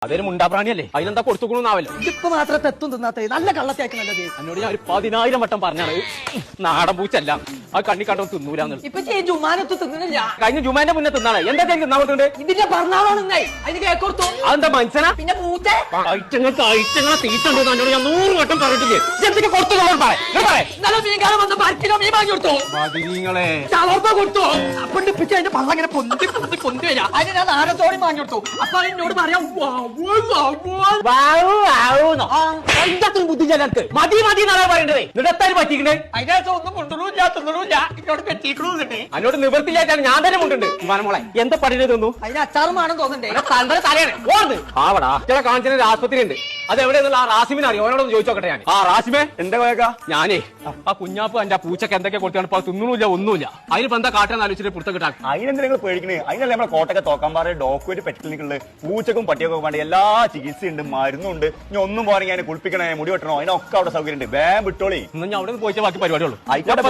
അതൊരു മുണ്ടാപ്രാണിയല്ലേ, അതിനെന്താ കൊടുത്തുകൊള്ളൂന്നാവല്ലോ. ഇപ്പൊ മാത്രം തെത്തും തിന്നാത്ത നല്ല കള്ളത്തേക്ക് നല്ലത്. എന്നോട് ഞാൻ ഒരു 10,000 വട്ടം പറഞ്ഞാണ് നാടൻ പൂച്ചല്ല, ആ കണ്ണി കണ്ടോ തിന്നൂലെന്നുള്ളത്. ഇപ്പൊ ജുമാനത്ത് തിന്നില്ല, കഴിഞ്ഞ ജുമാന്റെ മുന്നേ തിന്നാണ്. എന്താ തിന്നാൻ കൊടുക്കണ്ടേ? ഇതിന്റെ പറഞ്ഞാളാണ് അതിന് കേക്കൊടുത്തു. അതെന്താ മനസ്സിലാ? പിന്നെ പൂച്ച ഐറ്റങ്ങളെ തീറ്റുണ്ട് എന്നോട് ഞാൻ 100 വട്ടം പറഞ്ഞിട്ടില്ലേ. എന്തൊക്കെ കൊടുത്തു നല്ല മീൻകാലം വന്ന് 10 കിലോ മീൻ വാങ്ങി കൊടുത്തു, നിങ്ങളെ ചവർമ്മ കൊടുത്തു. അപ്പൊ പിച്ച അതിന്റെ പള്ള അങ്ങനെ പൊന്തി പൊന്തി പൊന്തി വരാം. അതിന് ഞാൻ നാരത്തോടെ വാങ്ങി കൊടുത്തു. അപ്പൊ എന്നോട് പറയാം ബുദ്ധി ചെലർക്ക് മതി മതി എന്നാണ് പറയേണ്ടത്. എന്നിട്ട് പറ്റിക്കണേ അതിനകത്ത് ഒന്നും കൊണ്ടുപോകില്ല തിന്നണില്ല. എന്നോട് കെട്ടിക്കണുണ്ട്. അതിനോട് നിവൃത്തിയില്ലായിട്ടാണ് ഞാൻ തന്നെ കൊണ്ടുണ്ട്. മോളെ എന്താ പഠിച്ചത് തോന്നു? അതിന് അച്ചാറും വേണം തോന്നണ്ടേ. തലയാണ് ആവടാ ചില കാണിച്ച ആസ്പത്രി ഉണ്ട്. അത് എവിടെയെന്നുള്ള ആ റാസിമിനെ അറിയോ? അവനോടൊന്ന് ചോദിച്ചോക്കട്ടെ ഞാൻ. ആ റാസിമേ എന്താ പോയേക്കാ? ഞാനേ ആ കുഞ്ഞാപ്പ് എന്റെ പൂച്ചക്ക് എന്തൊക്കെ കൊടുത്താണ്. ഇപ്പൊ തിന്നണില്ല ഒന്നുമില്ല. അതിനിപ്പോ എന്താ കാട്ടാന്ന് ആലോചിച്ചിട്ട് പുറത്ത് കിട്ടാൻ. അതിനെന്താ നിങ്ങൾ പേടിക്കണേ? അതിനല്ലേ നമ്മളെ കോട്ടൊക്കെ തോക്കാമ്പാറ ഡോക്ടർ പെറ്റ് ക്ലിനിക്കുള്ള പൂച്ചക്കും പട്ടിയൊക്കെ വേണ്ട എല്ലാ ചികിത്സയുണ്ട്, മരുന്നുണ്ട്. ഇനി ഒന്നും പോകണമെങ്കിൽ അതിനെ കുളിപ്പിക്കണേ, മുടി വെട്ടണോ, അതിനൊക്കെ അവിടെ സൗകര്യം ഉണ്ട്. വേഗം വിട്ടോളി. ഇന്ന് ഞാൻ അവിടെ പോയിച്ച ബാക്കി പരിപാടിയുള്ളൂ. ആയിക്കോട്ടെ.